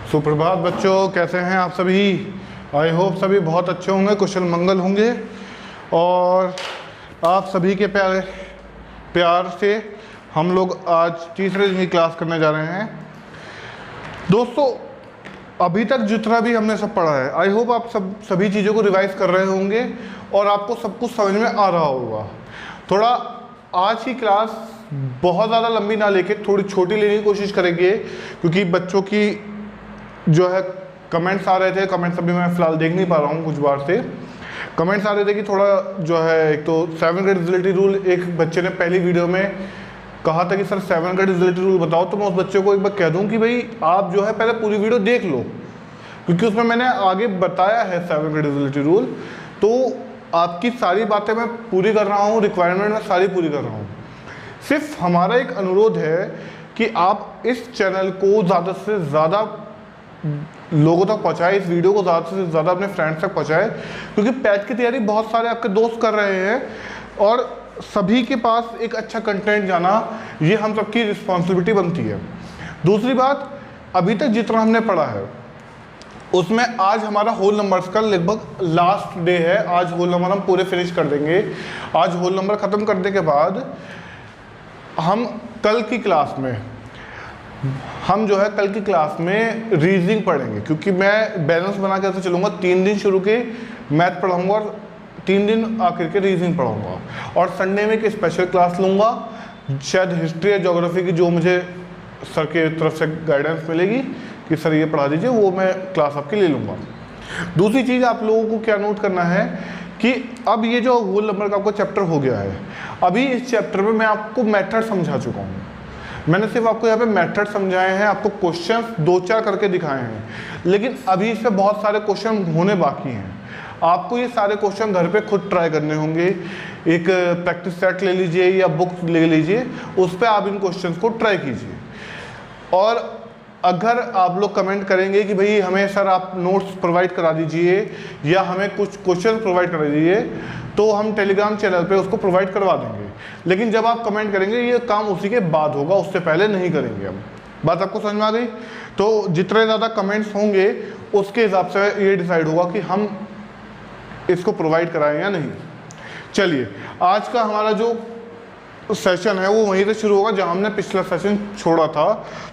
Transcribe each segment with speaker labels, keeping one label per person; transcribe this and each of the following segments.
Speaker 1: सुप्रभात बच्चों, कैसे हैं आप सभी। आई होप सभी बहुत अच्छे होंगे, कुशल मंगल होंगे और आप सभी के प्यार से हम लोग आज तीसरे दिन की क्लास करने जा रहे हैं। दोस्तों, अभी तक जितना भी हमने सब पढ़ा है, आई होप आप सभी चीज़ों को रिवाइज कर रहे होंगे और आपको सब कुछ समझ में आ रहा होगा। थोड़ा आज की क्लास बहुत ज़्यादा लंबी ना लेके थोड़ी छोटी लेने की कोशिश करेंगे, क्योंकि बच्चों की जो है कमेंट्स आ रहे थे। कमेंट्स अभी मैं फ़िलहाल देख नहीं पा रहा हूँ, कुछ बार से कमेंट्स आ रहे थे कि थोड़ा जो है, एक तो 7 का डिजिटलिटी रूल, एक बच्चे ने पहली वीडियो में कहा था कि सर 7 का डिजिटलिटी रूल बताओ, तो मैं उस बच्चे को एक बार कह दूं कि भाई आप जो है पहले पूरी वीडियो देख लो, क्योंकि उसमें मैंने आगे बताया है 7 का डिजिटलिटी रूल। तो आपकी सारी बातें मैं पूरी कर रहा हूँ, रिक्वायरमेंट मैं सारी पूरी कर रहा हूँ। सिर्फ हमारा एक अनुरोध है कि आप इस चैनल को ज़्यादा से ज़्यादा लोगों तक पहुँचाएं, इस वीडियो को ज़्यादा से ज़्यादा अपने फ्रेंड्स तक पहुँचाएं, क्योंकि पैच की तैयारी बहुत सारे आपके दोस्त कर रहे हैं और सभी के पास एक अच्छा कंटेंट जाना ये हम सबकी रिस्पॉन्सिबिलिटी बनती है। दूसरी बात, अभी तक जितना हमने पढ़ा है उसमें आज हमारा होल नंबर्स का लगभग लास्ट डे है। आज होल नंबर हम पूरे फिनिश कर देंगे। आज होल नंबर ख़त्म करने के बाद हम कल की क्लास में रीजनिंग पढ़ेंगे, क्योंकि मैं बैलेंस बना के ऐसे चलूँगा। 3 दिन शुरू के मैथ पढ़ाऊँगा और 3 दिन आखिर के रीजनिंग पढ़ाऊँगा, और संडे में एक स्पेशल क्लास लूँगा, शायद हिस्ट्री या ज्योग्राफी की, जो मुझे सर के तरफ से गाइडेंस मिलेगी कि सर ये पढ़ा दीजिए, वो मैं क्लास आपकी ले लूँगा। दूसरी चीज़ आप लोगों को क्या नोट करना है कि अब ये जो होल नंबर का आपको चैप्टर हो गया है, अभी इस चैप्टर में मैं आपको मेथड समझा चुका हूँ। मैंने सिर्फ आपको यहाँ पे मेथड समझाए हैं, आपको क्वेश्चन 2-4 करके दिखाए हैं, लेकिन अभी इससे बहुत सारे क्वेश्चन होने बाकी हैं। आपको ये सारे क्वेश्चन घर पे खुद ट्राई करने होंगे। एक प्रैक्टिस सेट ले लीजिए या बुक ले लीजिए, उस पर आप इन क्वेश्चन को ट्राई कीजिए। और अगर आप लोग कमेंट करेंगे कि भाई हमें सर आप नोट्स प्रोवाइड करा दीजिए या हमें कुछ क्वेश्चन प्रोवाइड करा दीजिए, तो हम टेलीग्राम चैनल पे उसको प्रोवाइड करवा देंगे। लेकिन जब आप कमेंट करेंगे ये काम उसी के बाद होगा, उससे पहले नहीं करेंगे हम। बात आपको समझ में आ गई? तो जितने ज़्यादा कमेंट्स होंगे उसके हिसाब से ये डिसाइड होगा कि हम इसको प्रोवाइड कराएं या नहीं। चलिए, आज का हमारा जो सेशन है वो वहीं से शुरू होगा जहां हमने पिछला सेशन छोड़ा था।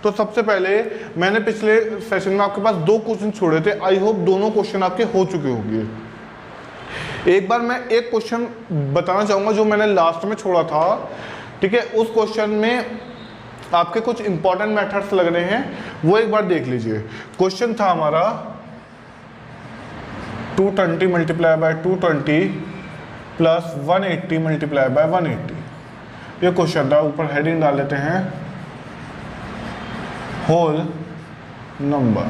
Speaker 1: तो सबसे पहले मैंने पिछले सेशन में आपके पास 2 क्वेश्चन छोड़े थे। आई होप दोनों क्वेश्चन आपके हो चुके होंगे। एक बार मैं एक क्वेश्चन बताना चाहूँगा जो मैंने लास्ट में छोड़ा था, ठीक है। उस क्वेश्चन में आपके कुछ इंपॉर्टेंट मेथड्स लग रहे हैं, वो एक बार देख लीजिए। क्वेश्चन था हमारा 220 multiply by 220 plus 180 multiply by 180। ये क्वेश्चन था। ऊपर हेडिंग डाल लेते हैं होल नंबर,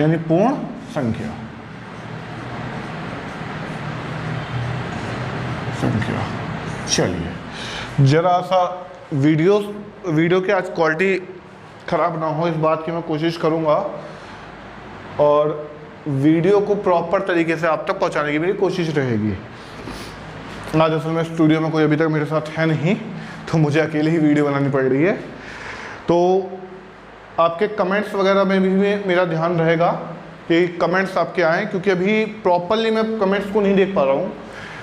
Speaker 1: यानी पूर्ण संख्या। चलिए, जरा सा वीडियो की आज क्वालिटी खराब ना हो, इस बात की मैं कोशिश करूंगा और वीडियो को प्रॉपर तरीके से आप तक पहुंचाने की मेरी कोशिश रहेगी। आज असल में स्टूडियो में कोई अभी तक मेरे साथ है नहीं, तो मुझे अकेले ही वीडियो बनानी पड़ रही है। तो आपके कमेंट्स वगैरह में भी मेरा ध्यान रहेगा कि कमेंट्स आपके आएँ, क्योंकि अभी प्रॉपरली मैं कमेंट्स को नहीं देख पा रहा हूँ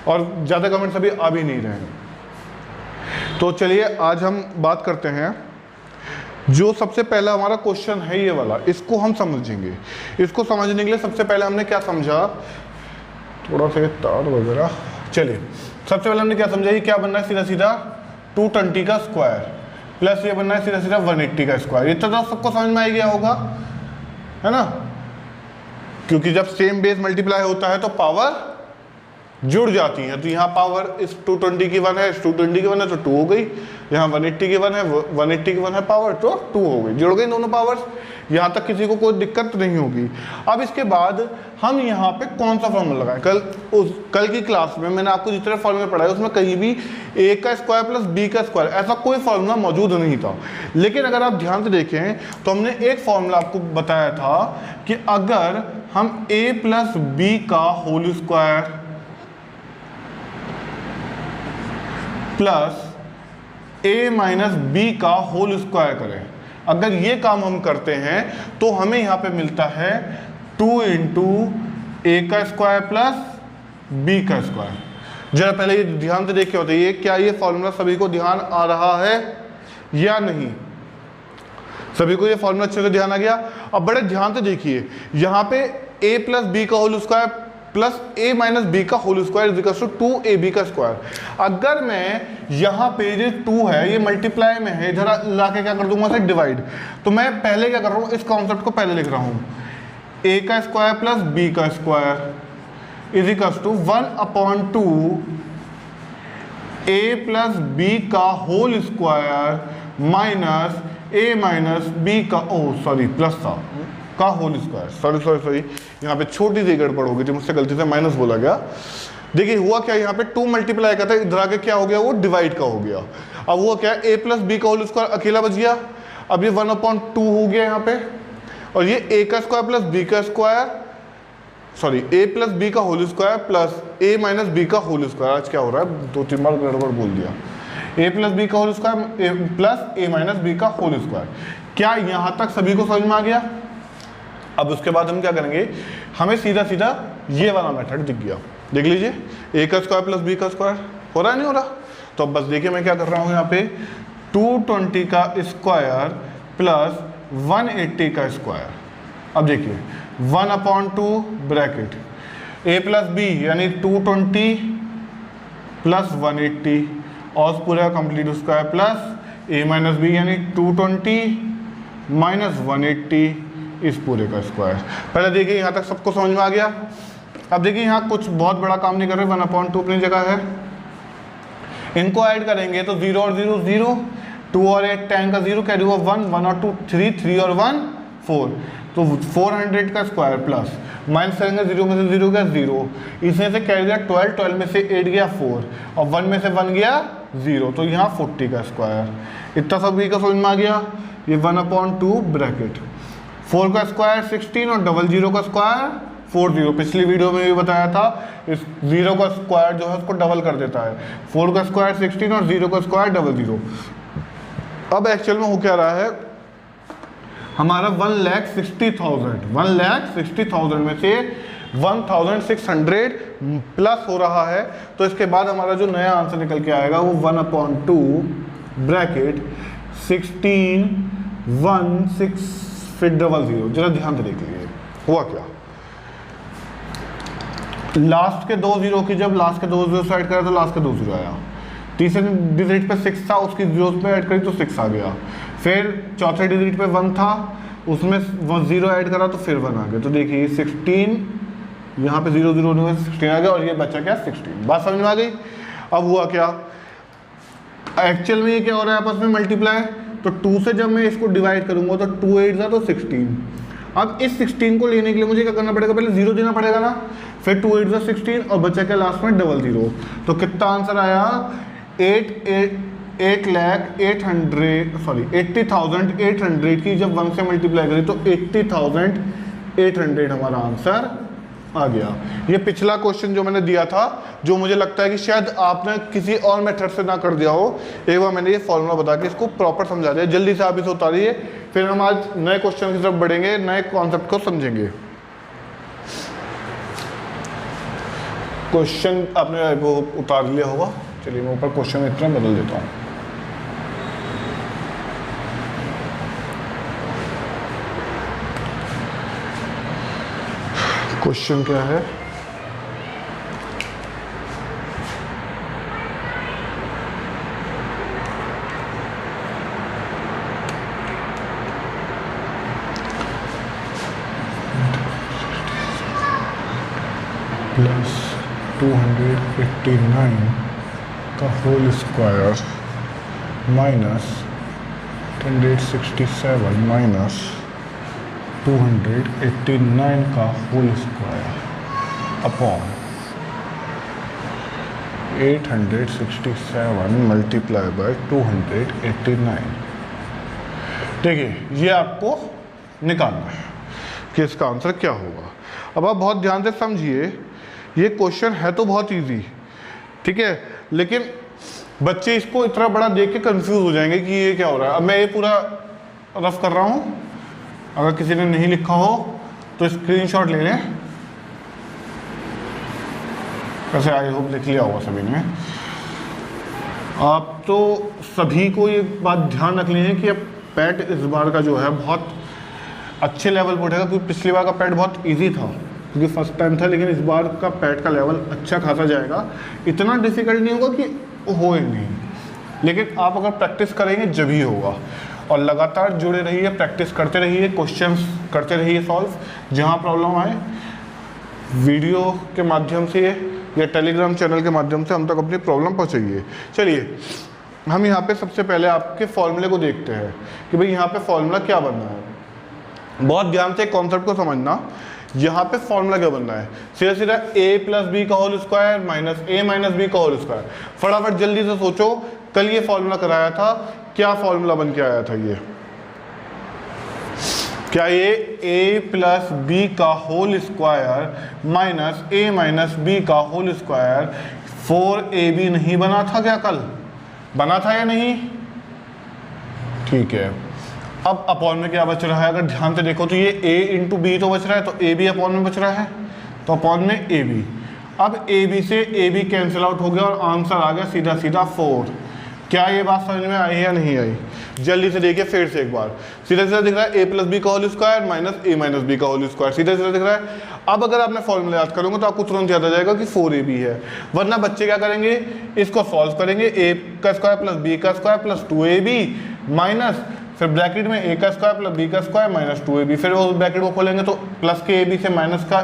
Speaker 1: और ज़्यादा कमेंट्स अभी आ भी नहीं रहे हैं। तो चलिए, आज हम बात करते हैं। जो सबसे पहला हमारा क्वेश्चन है ये वाला, इसको हम समझेंगे। इसको समझने के लिए सबसे पहले हमने क्या समझा, थोड़ा सा तार वगैरह। चलिए, सबसे पहले हमने क्या समझा, ये क्या बनना है, सीधा सीधा 220 का स्क्वायर प्लस ये बनना है सीधा सीधा 180 का स्क्वायर। इतना तो सबको समझ में आ गया होगा, है ना, क्योंकि जब सेम बेस मल्टीप्लाई होता है तो पावर जुड़ जाती है। तो यहाँ पावर इस 220 की 1 है, इस 220 की 1 है तो 2 हो गई। यहाँ 180 की 1 है, 180 की 1 है पावर, तो 2 हो गई, जुड़ गई दोनों पावर्स। यहाँ तक किसी को कोई दिक्कत नहीं होगी। अब इसके बाद हम यहाँ पे कौन सा फॉर्मूला लगाएं। कल की क्लास में मैंने आपको जितने फॉर्मूले पढ़ाए उसमें कहीं भी a का स्क्वायर प्लस b का स्क्वायर ऐसा कोई फॉर्मूला मौजूद नहीं था। लेकिन अगर आप ध्यान से देखें तो हमने एक फॉर्मूला आपको बताया था कि अगर हम a प्लस b का whole square plus a minus b का होल स्क्वायर करें, अगर ये काम हम करते हैं तो हमें यहाँ पे मिलता है 2 इंटू ए का स्क्वायर प्लस बी का स्क्वायर। जरा पहले ये ध्यान से देख के बताइए क्या ये फॉर्मूला सभी को ध्यान आ रहा है या नहीं? सभी को ये फॉर्मूला अच्छे से ध्यान आ गया? अब बड़े ध्यान से देखिए, यहाँ पे a प्लस बी का whole square plus a minus B का whole square is equal to 2ab का स्क्वायर। अगर मैं यहाँ पे जो 2 है ये मल्टीप्लाई में है, इधर ला के क्या कर दूंगा से डिवाइड, तो मैं पहले क्या कर रहा हूँ, इस कॉन्सेप्ट को पहले लिख रहा हूँ, a का स्क्वायर प्लस b का square is equal to 1/2 a plus b का whole square minus a minus B का प्लस का होल स्क्वायर। सॉरी यहाँ पे छोटी सी गड़बड़ हो गई थी, मुझसे गलती से माइनस बोला गया। देखिए हुआ क्या, यहाँ पे 2 मल्टीप्लाई का था, इधर आके क्या हो गया, वो डिवाइड का हो गया। अब हुआ क्या, a प्लस बी का होल स्क्वायर अकेला बच गया, अब ये 1/2 हो गया यहाँ पे, और ये a का स्क्वायर प्लस b का square, sorry a plus B का whole square plus a minus B का होल स्क्वायर। आज क्या हो रहा है, 2-3 बार गड़बड़ बोल दिया। a प्लस बी का whole square plus a minus B का होल स्क्वायर। क्या यहाँ तक सभी को समझ में आ गया? अब उसके बाद हम क्या करेंगे, हमें सीधा सीधा ये वाला मेथड दिख गया। देख लीजिए, a का स्क्वायर प्लस b का स्क्वायर हो रहा है नहीं हो रहा? तो अब बस देखिए मैं क्या कर रहा हूँ, यहाँ पे 220 का स्क्वायर प्लस 180 का स्क्वायर। अब देखिए 1/2 ब्रैकेट a प्लस बी यानी 220 प्लस 180 और पूरा complete square plus a minus b यानी 220 माइनस 180 इस पूरे का स्क्वायर। पहले देखिए यहाँ तक सबको समझ में आ गया। अब देखिए यहाँ कुछ बहुत बड़ा काम नहीं कर रहे, 1/2 अपनी जगह है, इनको ऐड करेंगे तो 0 और 0 0, 2 और 8 10 का 0 कैरी हुआ 1, 1 और 2 3, 3 और 1 4, तो 400 का स्क्वायर प्लस माइनस करेंगे 0 में से 0 गया 0, इसमें से कैरी गया 12, 12 में से 8 गया 4 और 1 में से 1 गया 0, तो यहाँ 40 का स्क्वायर। इतना सभी का समझ में आ गया। ये 1/2 ब्रैकेट 4 का स्क्वायर 16 और 00 का स्क्वायर 40। पिछली वीडियो में भी बताया था, इस 0 का स्क्वायर जो है उसको डबल कर देता है। 4 का स्क्वायर 16 और 0 का स्क्वायर 00। अब एक्चुअल में हो क्या रहा है, हमारा 1,60,000 में से 1,600 प्लस हो रहा है, तो इसके बाद हमारा जो नया आंसर निकल के आएगा वो 1/2 ब्रैकेट 16 1 6 फिर 00। जरा ध्यान से देख लीजिए हुआ क्या, लास्ट के 2 0 की जब लास्ट के 2 0 से ऐड करा तो लास्ट के 2 0 आया, तीसरे डिजिट पे 6 था उसकी 0 पे ऐड करी तो 6 आ गया, फिर चौथे डिजिट पे 1 था उसमें 0 ऐड करा तो फिर 1 आ गया। तो देखिए 16 यहाँ पे 0 0 में 16 आ गया और ये बचा क्या 16। बात समझ में आ गई? अब हुआ क्या, एक्चुअल में ये क्या हो रहा है आपस में मल्टीप्लाई, तो 2 से जब मैं इसको डिवाइड करूंगा तो 2 8 था तो 16। अब इस 16 को लेने के लिए मुझे क्या करना पड़ेगा, पहले 0 देना पड़ेगा ना, फिर 2 8 था 16 और बचा क्या लास्ट में 00। तो कितना आंसर आया 80,800 की जब 1 से मल्टीप्लाई करी तो 80,800 हमारा आंसर आ गया। ये पिछला क्वेश्चन जो मैंने दिया था, जो मुझे लगता है कि शायद आपने किसी और मेथड से ना कर दिया हो, एक बार मैंने ये फॉर्मूला बता के इसको प्रॉपर समझा दिया। जल्दी से आप इसे उतारिए, फिर हम आज नए क्वेश्चन की तरफ बढ़ेंगे, नए कॉन्सेप्ट को समझेंगे। क्वेश्चन आपने वो उतार लिया होगा, चलिए मैं ऊपर क्वेश्चन इतना बदल देता हूँ। क्वेश्चन क्या है, प्लस 289 का होल स्क्वायर माइनस 167 माइनस 289 का whole square upon 867 multiply by 289। देखिए ये आपको निकालना है कि इसका आंसर क्या होगा। अब आप बहुत ध्यान से समझिए, ये क्वेश्चन है तो बहुत इजी, ठीक है, लेकिन बच्चे इसको इतना बड़ा देख के कंफ्यूज हो जाएंगे कि ये क्या हो रहा है। अब मैं ये पूरा रफ कर रहा हूँ, अगर किसी ने नहीं लिखा हो तो स्क्रीनशॉट ले लें। वैसे आई होप लिख लिया होगा सभी ने। आप तो सभी को ये बात ध्यान रखनी है कि अब पैट इस बार का जो है बहुत अच्छे लेवल पर उठेगा, क्योंकि पिछली बार का पैट बहुत इजी था क्योंकि फर्स्ट टाइम था, लेकिन इस बार का पैट का लेवल अच्छा खासा जाएगा। इतना डिफिकल्ट नहीं होगा कि हो ही नहीं, लेकिन आप अगर प्रैक्टिस करेंगे जब ही होगा। और लगातार जुड़े रहिए, प्रैक्टिस करते रहिए, क्वेश्चंस करते रहिए सॉल्व। जहाँ प्रॉब्लम आए वीडियो के माध्यम से या टेलीग्राम चैनल के माध्यम से हम तक अपनी प्रॉब्लम पहुँचाइए। चलिए हम यहाँ पे सबसे पहले आपके फॉर्मूले को देखते हैं कि भाई यहाँ पे फॉर्मूला क्या बनना है। बहुत ध्यान से कॉन्सेप्ट को समझना, यहाँ पे फॉर्मूला क्या बनना है, सीधा सीधा a प्लस बी का whole square minus a minus B का होल स्क्वायर। फटाफट जल्दी से सोचो, कल ये फॉर्मूला कराया था, क्या फॉर्मूला बन के आया था ये? क्या ये a प्लस बी का whole square minus a minus B का होल स्क्वायर 4ab नहीं बना था क्या? कल बना था या नहीं? ठीक है। अब अपॉन में क्या बच रहा है? अगर ध्यान से देखो तो ये a इंटू बी तो बच रहा है, तो a भी अपॉन में बच रहा है, तो अपॉन में a b। अब a b से a b कैंसिल आउट हो गया और आंसर आ गया सीधा सीधा 4। क्या ये बात समझ में आई या नहीं आई? जल्दी से देखिए फिर से एक बार। सीधा सीधा दिख रहा है a प्लस बी का whole square minus a minus B का होल स्क्वायर, सीधा सीधा दिख रहा है। अब अगर आपने फॉर्मूला याद करोगे तो आपको तुरंत याद आ जाएगा कि 4ab है। वरना बच्चे क्या करेंगे, इसको सॉल्व करेंगे, a का स्क्वायर प्लस b का स्क्वायर प्लस 2ab माइनस फिर ब्रैकेट में a का स्क्वायर प्लस b का स्क्वायर माइनस 2ab, फिर वो ब्रैकेट को खोलेंगे तो प्लस के ab से माइनस का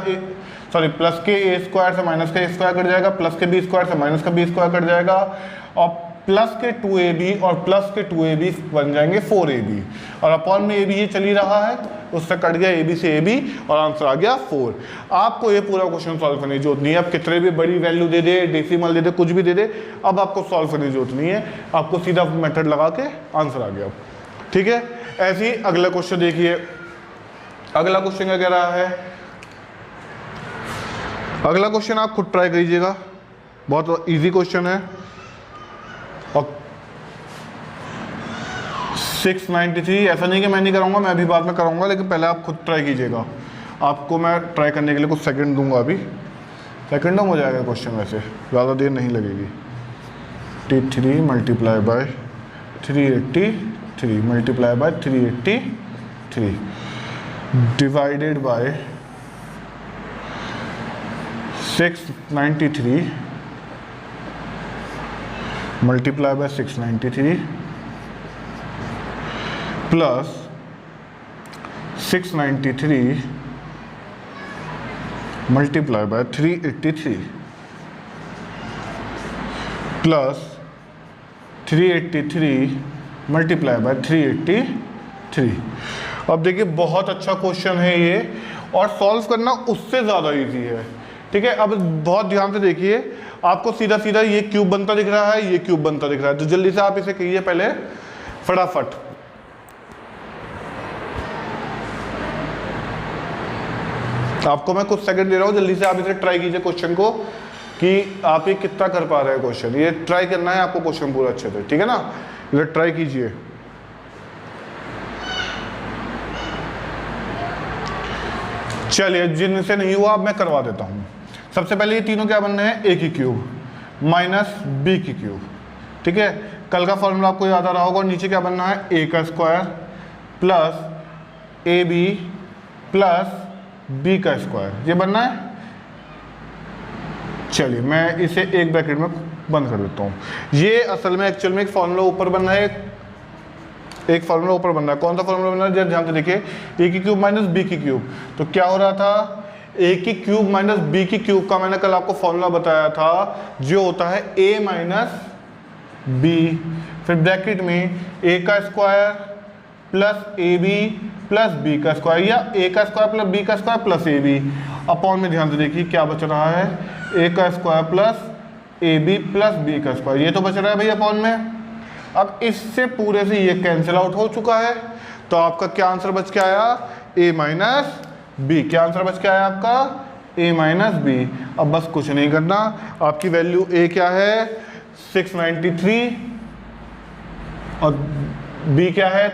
Speaker 1: प्लस के a स्क्वायर से माइनस का a स्क्वायर कट जाएगा, प्लस के b स्क्वायर से माइनस का b स्क्वायर कट जाएगा, और प्लस के 2ab और प्लस के 2ab बन जाएंगे 4ab, और अपॉन में ab ये चल ही रहा है, उससे कट गया ab से ab और आंसर आ गया 4। आपको ये पूरा क्वेश्चन सॉल्व करने की जरूरत नहीं है। अब कितने भी बड़ी वैल्यू दे दे, डेसिमल दे दे, कुछ भी दे दे, अब आपको सॉल्व करने की जरूरत नहीं है, आपको सीधा मेथड लगा के आंसर आ गया। ठीक है। ऐसे ही अगला क्वेश्चन देखिए। अगला क्वेश्चन क्या कह रहा है? अगला क्वेश्चन आप खुद ट्राई कीजिएगा, बहुत इजी क्वेश्चन है। और 693, ऐसा नहीं कि मैं नहीं कराऊंगा, मैं भी बाद में कराऊंगा, लेकिन पहले आप खुद ट्राई कीजिएगा। आपको मैं ट्राई करने के लिए कुछ सेकंड दूंगा, अभी सेकंडों में हो जाएगा क्वेश्चन, वैसे ज़्यादा देर नहीं लगेगी। T3 multiply by 383 multiply by 383 divided by 693 multiply by 693 plus 693 multiply by 383 plus 383 multiply by 383। अब देखिए बहुत अच्छा क्वेश्चन है ये, और सॉल्व करना उससे ज़्यादा इजी है। ठीक है। अब बहुत ध्यान से देखिए, आपको सीधा सीधा ये क्यूब बनता दिख रहा है, ये क्यूब बनता दिख रहा है, तो जल्दी से आप इसे कीजिए पहले फटाफट। आपको मैं कुछ सेकंड दे रहा हूँ, जल्दी से आप इसे ट्राई कीजिए क्वेश्चन को कि आप ये कितना कर पा रहे हैं क्वेश्चन। ये ट्राई करना है आपको क्वेश्चन पूरा अच्छे से, ठीक है ना? इसे ट्राई कीजिए। चलिए, जिनसे नहीं हुआ अब मैं करवा देता हूँ। सबसे पहले ये तीनों क्या बनने हैं? a की क्यूब माइनस b की क्यूब। ठीक है। कल का फॉर्मूला आपको याद आ रहा होगा। नीचे क्या बनना है? a का square plus ab plus b का स्क्वायर, ये बनना है। चलिए मैं इसे एक ब्रैकेट में बंद कर देता हूँ। ये असल में एक्चुअल में एक फॉर्मूला ऊपर बनना है, एक फॉर्मूला ऊपर बनना है। कौन सा फॉर्मूला बनना है? जब ध्यान से देखिए, a की क्यूब माइनस b की क्यूब, तो क्या हो रहा था? a की क्यूब माइनस b की क्यूब का मैंने कल आपको फॉर्मूला बताया था, जो होता है a माइनस b, फिर ब्रैकेट में a का square plus ab plus b का स्क्वायर, या a का स्क्वायर प्लस b का स्क्वायर प्लस ab। अपॉन में ध्यान से देखिए क्या बच रहा है? a का square plus ab plus b का स्क्वायर, ये तो बच रहा है भाई अपॉन में। अब इससे पूरे से ये कैंसिल आउट हो चुका है, तो आपका क्या आंसर बच के आया? a minus b। क्या आंसर बच के आया आपका? a minus b। अब बस कुछ नहीं करना, आपकी वैल्यू a क्या है? 693 और b क्या है?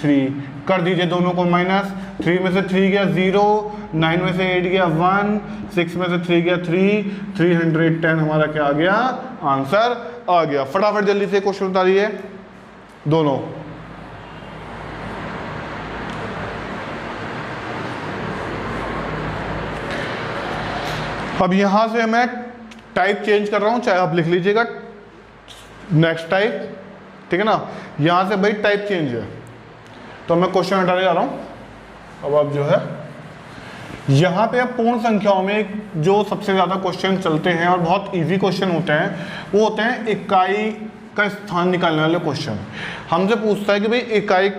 Speaker 1: 3 कर दीजिए दोनों को माइनस। 3 में से 3 गया 0, 9 में से 8 गया 1, 6 में से 3 गया 3, 310 हमारा क्या आ गया, आंसर आ गया। फटाफट जल्दी से क्वेश्चन उतारिए दोनों। अब यहां से मैं टाइप चेंज कर रहा हूं, चाहे आप लिख लीजिएगा नेक्स्ट टाइप, ठीक है ना। यहां से भाई टाइप चेंज है, तो मैं क्वेश्चन हटाने जा रहा हूं। अब आप जो है यहाँ पे अब पूर्ण संख्याओं में जो सबसे ज़्यादा क्वेश्चन चलते हैं और बहुत इजी क्वेश्चन होते हैं, वो होते हैं इकाई का स्थान निकालने वाले क्वेश्चन। हमसे पूछता है कि भाई इकाई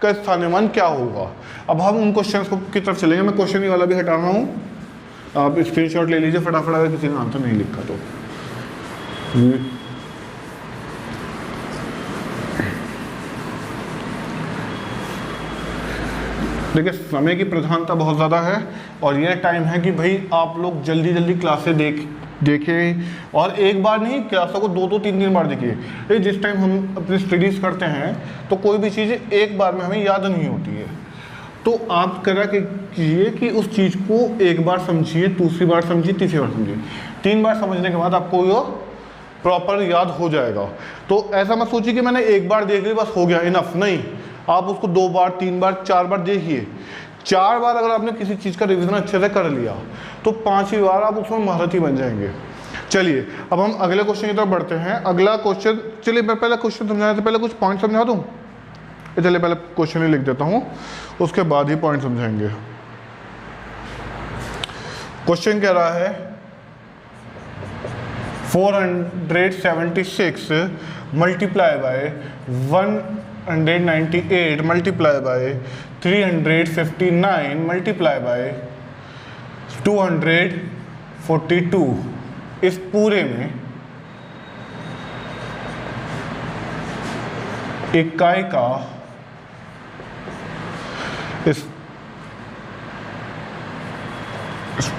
Speaker 1: का स्थानीयमान क्या होगा। अब हम उन क्वेश्चन की तरफ चलेंगे। मैं क्वेश्चन ये वाला भी हटा रहा हूँ, आप स्क्रीनशॉट ले लीजिए फटाफट अगर किसी ने आंसर नहीं लिखा तो। देखिए समय की प्रधानता बहुत ज़्यादा है और ये टाइम है कि भाई आप लोग जल्दी जल्दी क्लासें देखें और एक बार नहीं, क्लासों को 2-2 3-3 बार देखिए। जिस टाइम हम अपनी स्टडीज़ करते हैं तो कोई भी चीज़ एक बार में हमें याद नहीं होती है, तो आप करा कीजिए कि उस चीज़ को एक बार समझिए, दूसरी बार समझिए, तीसरी बार समझिए। 3 बार समझने के बाद आपको वो प्रॉपर याद हो जाएगा। तो ऐसा मत सोचिए कि मैंने एक बार देख ली बस हो गया, इनफ नहीं। आप उसको 2 बार 3 बार 4 बार देखिए। 4 बार अगर आपने किसी चीज़ का रिवीजन अच्छे से कर लिया तो 5वीं बार आप उसमें महारथी बन जाएंगे। चलिए अब हम अगले क्वेश्चन की तरफ बढ़ते हैं। अगला क्वेश्चन, चलिए मैं पहले क्वेश्चन समझाने से पहले कुछ पॉइंट समझा दूँ। चलिए पहले क्वेश्चन ही लिख देता हूँ, उसके बाद ही पॉइंट समझाएंगे। क्वेश्चन कह रहा है 476 multiply by 198 multiply by 359 multiply by 242, इस पूरे में इकाई का इस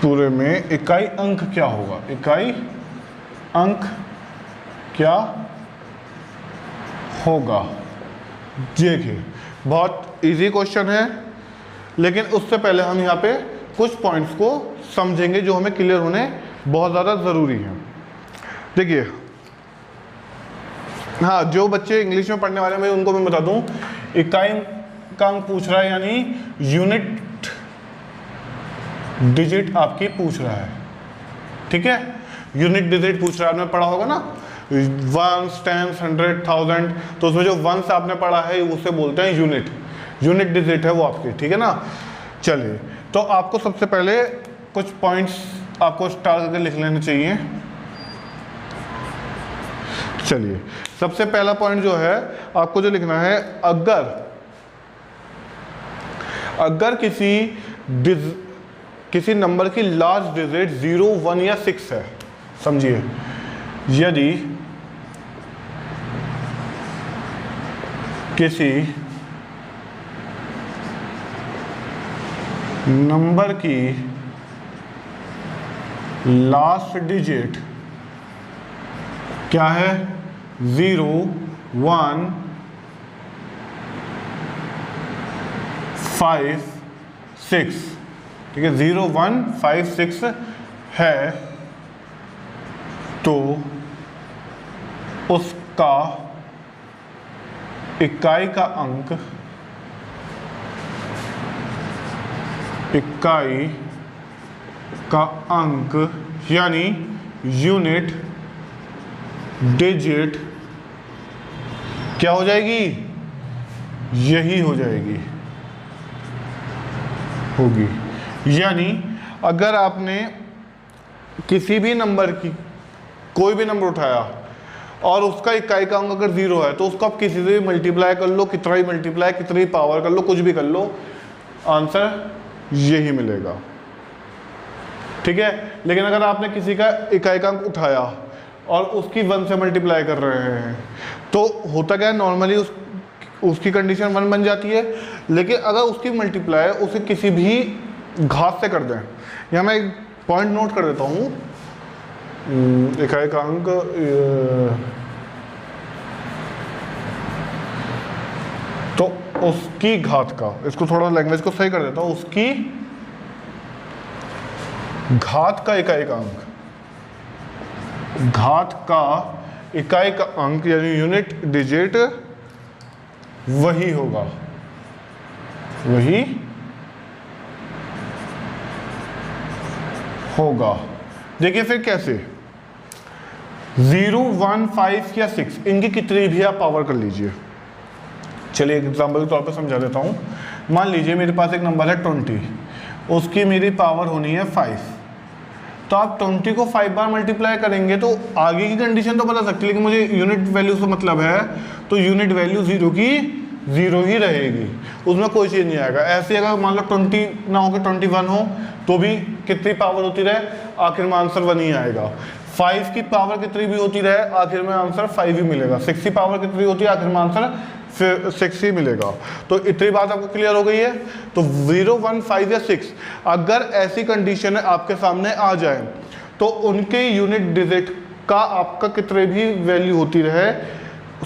Speaker 1: पूरे में इकाई अंक क्या होगा, इकाई अंक क्या होगा। देखिए बहुत इजी क्वेश्चन है, लेकिन उससे पहले हम यहाँ पे कुछ पॉइंट्स को समझेंगे जो हमें क्लियर होने बहुत ज़्यादा ज़रूरी हैं। देखिए हाँ, जो बच्चे इंग्लिश में पढ़ने वाले हैं उनको मैं बता दूं, इकाई का अंक पूछ रहा है यानी यूनिट डिजिट आपकी पूछ रहा है, ठीक है। यूनिट डिजिट पूछ रहा है, आपने पढ़ा होगा ना, 1s 10s 100 1000, तो उसमें जो 1s आपने पढ़ा है उसे बोलते हैं यूनिट। यूनिट डिजिट है वो आपकी, ठीक है ना। चलिए तो आपको सबसे पहले कुछ पॉइंट्स आपको स्टार करके लिख लेने चाहिए। चलिए सबसे पहला पॉइंट जो है आपको जो लिखना है, अगर किसी नंबर की लास्ट डिजिट 0 1 या 6 है, समझिए यदि किसी नंबर की लास्ट डिजिट क्या है, 0 1 5 6, ठीक है, 0 1 5 6 है, तो उसका इकाई का अंक, इकाई का अंक यानी यूनिट डिजिट क्या हो जाएगी, यही हो जाएगी, होगी। यानी अगर आपने किसी भी नंबर की कोई भी नंबर उठाया और उसका इकाई का अंक अगर 0 है, तो उसको आप किसी से भी मल्टीप्लाई कर लो, कितना ही मल्टीप्लाई, कितनी पावर कर लो, कुछ भी कर लो, आंसर यही मिलेगा, ठीक है। लेकिन अगर आपने किसी का इकाई का अंक उठाया और उसकी 1 से मल्टीप्लाई कर रहे हैं, तो होता क्या है, नॉर्मली उसकी कंडीशन 1 बन जाती है। लेकिन अगर उसकी मल्टीप्लाई उसे किसी भी घात से कर दें, यहाँ मैं एक पॉइंट नोट कर देता हूँ, इकाई का अंक तो उसकी घात का, इसको थोड़ा लैंग्वेज को सही कर देता हूँ, उसकी घात का इकाई का अंक, घात का इकाई का अंक यानी यूनिट डिजिट वही होगा, वही होगा। देखिए फिर कैसे, 0, 1, 5 या 6 इनकी कितनी भी आप पावर कर लीजिए। चलिए एक एग्जांपल के तौर पे समझा देता हूँ। मान लीजिए मेरे पास एक नंबर है 20, उसकी मेरी पावर होनी है 5, तो आप 20 को 5 बार मल्टीप्लाई करेंगे तो आगे की कंडीशन तो बता सकते, लेकिन मुझे यूनिट वैल्यू से मतलब है, तो यूनिट वैल्यू 0 की 0 ही रहेगी, उसमें कोई चीज़ नहीं आएगा। ऐसे अगर मान लो 20 ना हो के 21 हो तो भी कितनी पावर होती रहे, आखिर में आंसर 1 ही आएगा। 5 की पावर कितनी भी होती रहे, आखिर में आंसर 5 ही मिलेगा। 6 की पावर कितनी होती है, आखिर में आंसर फिर 6 ही मिलेगा। तो इतनी बात आपको क्लियर हो गई है। तो 0, 1, 5 या 6 अगर ऐसी कंडीशन आपके सामने आ जाए तो उनके यूनिट डिजिट का आपका कितने भी वैल्यू होती रहे,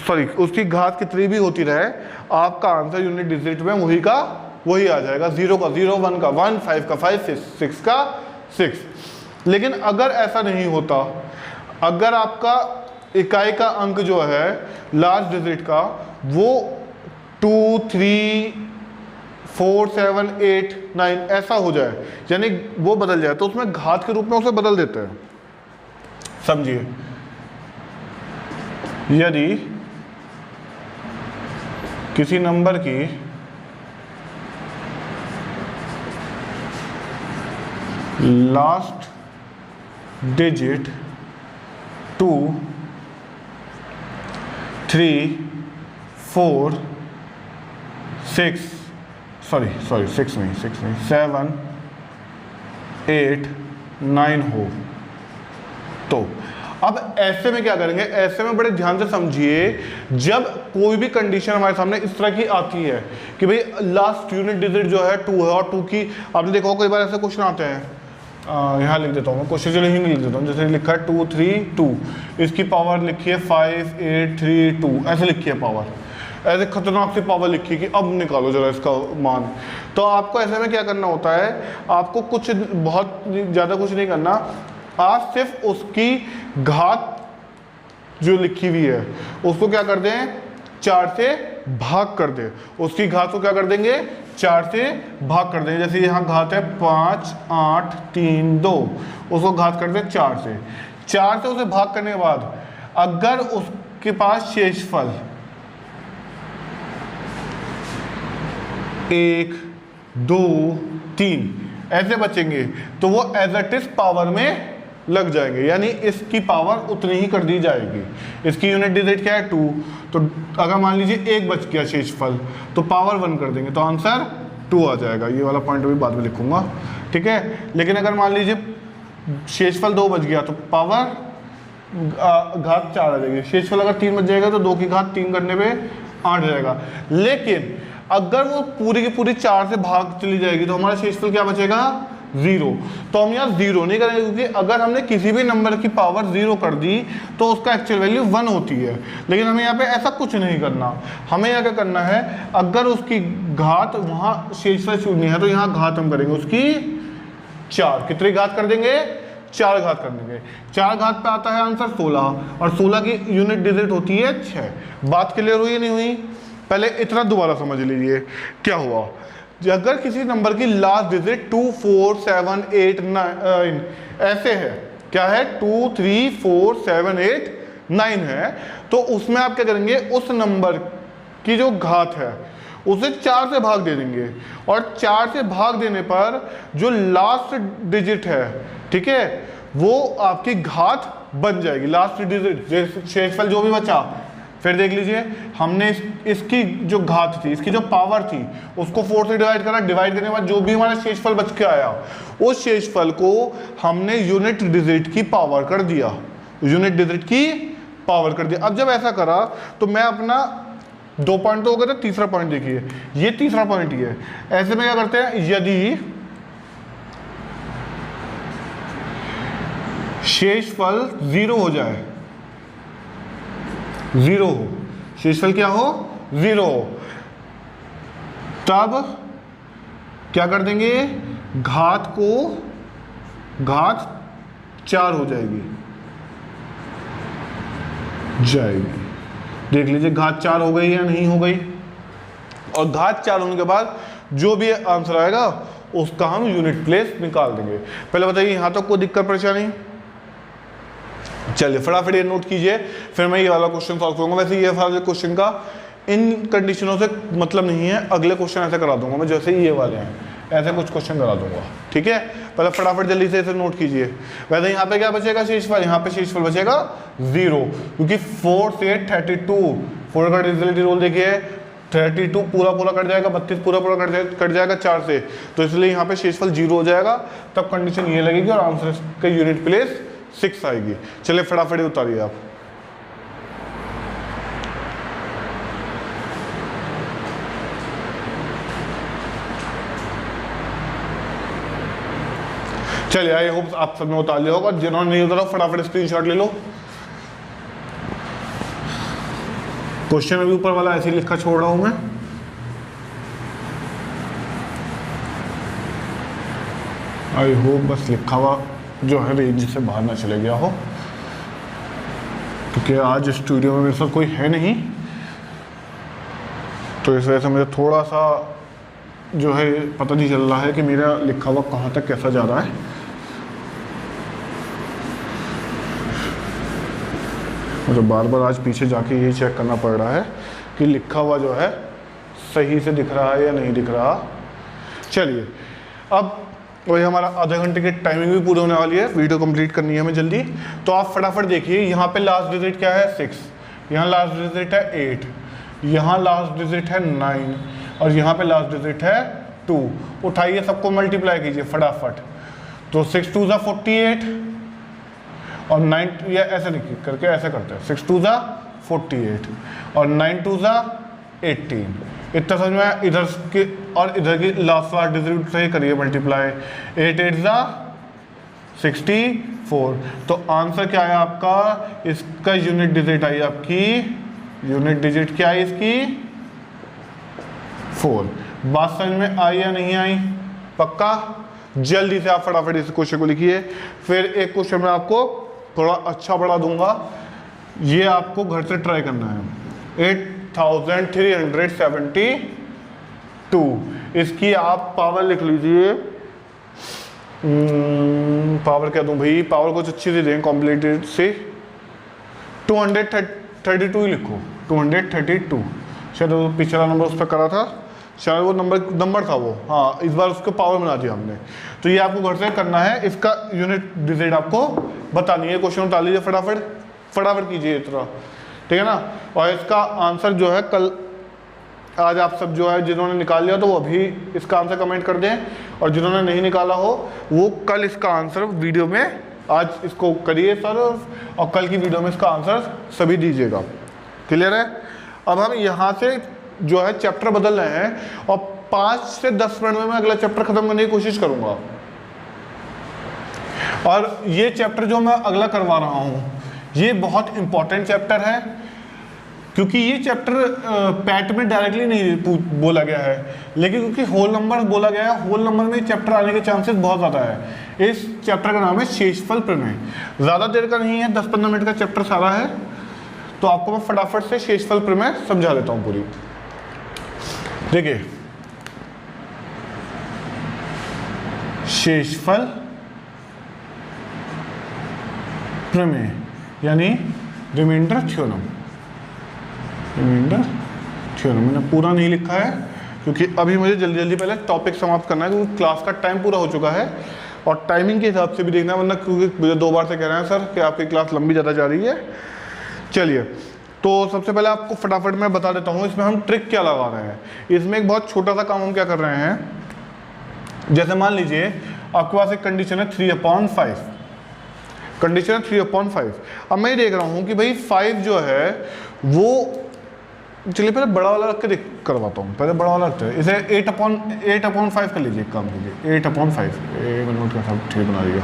Speaker 1: सॉरी उसकी घात कितनी भी होती रहे, आपका आंसर यूनिट डिजिट में वही का वही आ जाएगा। 0 का 0, 1 का 1, 5 का 5, 6 का 6। लेकिन अगर ऐसा नहीं होता, अगर आपका इकाई का अंक जो है लास्ट डिजिट का वो 2, 3, 4, 7, 8, 9 ऐसा हो जाए, यानी वो बदल जाए, तो उसमें घात के रूप में उसे बदल देते हैं। समझिए, यदि किसी नंबर की लास्ट डिजिट 2, 3, 4, 6 नहीं 7, 8, 9 हो, तो अब ऐसे में क्या करेंगे, ऐसे में बड़े ध्यान से समझिए, जब कोई भी कंडीशन हमारे सामने इस तरह की आती है कि भाई लास्ट यूनिट डिजिट जो है 2 है, और 2 की आपने देखा कई बार ऐसे क्वेश्चन आते हैं, यहाँ लिख देता हूँ मैं क्वेश्चन, चलो हिंदी लिख देता हूँ, जैसे लिखा है 2, 3, 2, इसकी पावर लिखी है 5, 8, 3, 2, ऐसे लिखी है पावर, ऐसे खतरनाक सी पावर लिखी कि अब निकालो जरा इसका मान। तो आपको ऐसे में क्या करना होता है, आपको कुछ बहुत ज़्यादा कुछ नहीं करना, आप सिर्फ उसकी घात जो लिखी हुई है उसको क्या कर दें, 4 से भाग कर दें, उसकी घात को क्या कर देंगे, 4 से भाग कर देंगे। जैसे यहाँ घात है 5, 8, 3, 2, उसको घात कर दें 4 से। 4 से उसे भाग करने के बाद अगर उसके पास शेषफल 1, 2, 3 ऐसे बचेंगे तो वो एज इट इज पावर में लग जाएंगे, यानी इसकी पावर उतनी ही कर दी जाएगी। इसकी यूनिट डिजिट क्या है 2, तो अगर मान लीजिए 1 बच गया शेषफल तो पावर 1 कर देंगे तो आंसर 2 आ जाएगा। ये वाला पॉइंट भी बाद में लिखूंगा, ठीक है। लेकिन अगर मान लीजिए शेषफल 2 बच गया तो पावर घात 4 आ जाएगी। शेषफल अगर 3 बच जाएगा तो 2 की घात 3 करने पे 8 जाएगा। लेकिन अगर वो पूरी की पूरी 4 से भाग चली जाएगी तो हमारा शेषफल क्या बचेगा, 0। तो हम यहाँ 0 नहीं करेंगे, क्योंकि अगर हमने किसी भी नंबर की पावर 0 कर दी तो उसका एक्चुअल वैल्यू 1 होती है। लेकिन हमें यहाँ पे ऐसा कुछ नहीं करना, हमें यहाँ क्या करना है, अगर उसकी घात वहाँ शेषफल शून्य है तो यहाँ घात हम करेंगे उसकी 4। कितनी घात कर देंगे, 4 घात कर देंगे। 4 घात पे आता है आंसर 16, और 16 की यूनिट डिजिट होती है 6। बात क्लियर हुई नहीं हुई? पहले इतना दोबारा समझ लीजिए क्या हुआ। अगर किसी नंबर की लास्ट डिजिट 2, 4, 7, 8, 9 ऐसे है, क्या है 2, 3, 4, 7, 8, 9 है, तो उसमें आप क्या करेंगे, उस नंबर की जो घात है उसे 4 से भाग दे देंगे, और 4 से भाग देने पर जो लास्ट डिजिट है, ठीक है, वो आपकी घात बन जाएगी। लास्ट डिजिट शेषफल जो भी बचा, फिर देख लीजिए हमने इसकी जो घात थी, इसकी जो पावर थी, उसको 4 से डिवाइड करा, डिवाइड करने के बाद जो भी हमारा शेषफल बच के आया उस शेषफल को हमने यूनिट डिजिट की पावर कर दिया, यूनिट डिजिट की पावर कर दिया। अब जब ऐसा करा तो मैं अपना 2 पॉइंट तो हो गया था, तीसरा पॉइंट देखिए, ये तीसरा पॉइंट ही है। ऐसे में क्या करते हैं, यदि शेषफल 0 हो जाए, 0 हो, शेषफल क्या हो, 0 हो, तब क्या कर देंगे, घात 4 हो जाएगी। देख लीजिए घात 4 हो गई या नहीं हो गई। और घात 4 होने के बाद जो भी आंसर आएगा उसका हम यूनिट प्लेस निकाल देंगे। पहले बताइए यहाँ तक कोई दिक्कत परेशानी? चलिए फटाफट ये नोट कीजिए, फिर मैं ये वाला क्वेश्चन सॉल्व करूंगा। वैसे ये वाले क्वेश्चन का इन कंडीशनों से मतलब नहीं है, अगले क्वेश्चन ऐसे करा दूंगा मैं जैसे ये वाले हैं, ऐसे कुछ क्वेश्चन करा दूंगा, ठीक है। पहले फटाफट जल्दी से इसे नोट कीजिए। वैसे यहाँ पे क्या बचेगा शेषफल, यहाँ पे शेषफल बचेगा 0, क्योंकि 4 से 32, 4 का डिविजिबिलिटी रूल देखिए, 32 पूरा कट जाएगा, 32 पूरा कट जाएगा 4 से, तो इसलिए यहाँ पे शेषफल 0 हो जाएगा। तब कंडीशन ये लगेगी और आंसर का यूनिट प्लेस 6 आएगी। चलिए फटाफट उतारिए आप। चलिए आई होप आप सबने उतार लिया होगा, जिन्होंने नहीं उतारा फटाफट स्क्रीनशॉट ले लो। क्वेश्चन अभी ऊपर वाला ऐसे ही लिखा छोड़ रहा हूं मैं। आई होप बस लिखा हुआ जो है रेंज से बाहर ना चले गया हो, क्योंकि आज स्टूडियो में मेरे साथ कोई है नहीं, तो इस वजह से मुझे थोड़ा सा जो है पता नहीं चल रहा है कि मेरा लिखा हुआ कहाँ तक कैसा जा रहा है। मुझे बार बार आज पीछे जाके यही चेक करना पड़ रहा है कि लिखा हुआ जो है सही से दिख रहा है या नहीं दिख रहा। चलिए अब वही हमारा आधे घंटे की टाइमिंग भी पूरी होने वाली है, वीडियो कंप्लीट करनी है हमें जल्दी। तो आप फटाफट देखिए, यहाँ पे लास्ट डिजिट क्या है 6, यहाँ लास्ट डिजिट है 8, यहाँ लास्ट डिजिट है 9 और यहाँ पे लास्ट डिजिट है 2। उठाइए सबको मल्टीप्लाई कीजिए फटाफट। तो 6 2 ज़ा 48 और 9 या ऐसे लिखिए करके ऐसे करते हैं, 6 2 ज़ा 48 और 9 2 ज़ा 18। इतना समझ में, इधर की और इधर की लास्ट डिजिट से करिए मल्टीप्लाई, 8 8 ज़ा 64। तो आंसर क्या है आपका, इसका यूनिट डिजिट आई आपकी, यूनिट डिजिट क्या है इसकी 4। बात समझ में आई या नहीं आई? पक्का? जल्दी से आप फटाफट इस क्वेश्चन को लिखिए। फिर एक क्वेश्चन मैं आपको थोड़ा अच्छा बढ़ा दूंगा, ये आपको घर से ट्राई करना है। 8372, इसकी आप पावर लिख लीजिए। पावर क्या दूं भाई, पावर कुछ अच्छी सी दें कॉम्प्लीटेड से। 232 ही लिखो, 232। शायद वो पिछला नंबर उस पर करा था, शायद वो नंबर था वो, हाँ इस बार उसको पावर बना दिया हमने। तो ये आपको घर से करना है, इसका यूनिट डिजिट आपको बतानी है। क्वेश्चन उतार लीजिए फटाफट कीजिए इतना, ठीक है ना। और इसका आंसर जो है कल, आज आप सब जो है जिन्होंने निकाल लिया तो वो अभी इसका आंसर कमेंट कर दें, और जिन्होंने नहीं निकाला हो वो कल इसका आंसर वीडियो में, आज इसको करिए सर और कल की वीडियो में इसका आंसर सभी दीजिएगा। क्लियर है? अब हम यहाँ से जो है चैप्टर बदल रहे हैं और 5 से 10 मिनट में मैं अगला चैप्टर खत्म करने की कोशिश करूंगा। और ये चैप्टर जो मैं अगला करवा रहा हूँ ये बहुत इंपॉर्टेंट चैप्टर है, क्योंकि ये चैप्टर पैट में डायरेक्टली नहीं बोला गया है, लेकिन क्योंकि होल नंबर बोला गया है, होल नंबर में चैप्टर आने के चांसेस बहुत ज़्यादा है। इस चैप्टर का नाम है शेषफल प्रमेय। ज़्यादा देर का नहीं है, 10-15 मिनट का चैप्टर सारा है, तो आपको मैं फटाफट से शेषफल प्रमेय समझा देता हूँ पूरी। देखिए शेषफल प्रमेय यानी रिमाइंडर थ्योरम। मैंने पूरा नहीं लिखा है क्योंकि अभी मुझे जल्दी पहले टॉपिक समाप्त करना है, क्योंकि क्लास का टाइम पूरा हो चुका है और टाइमिंग के हिसाब से भी देखना है, वरना क्योंकि मुझे 2 बार से कह रहे हैं सर कि आपकी क्लास लंबी ज़्यादा जा रही है। चलिए तो सबसे पहले आपको फटाफट मैं बता देता हूँ इसमें हम ट्रिक क्या लगा रहे हैं। इसमें एक बहुत छोटा सा काम हम क्या कर रहे हैं, जैसे मान लीजिए आपके पास एक कंडीशन है 3/5, कंडीशन है 3/5। अब मैं देख रहा हूँ कि भाई 5 जो है वो, चलिए पहले बड़ा वाला रख के करवाता हूँ, पहले बड़ा वाला रखते हैं, इसे 8/5 कर लीजिए, काम कीजिए 8/5, एक मिनट का सब ठीक बना दिया,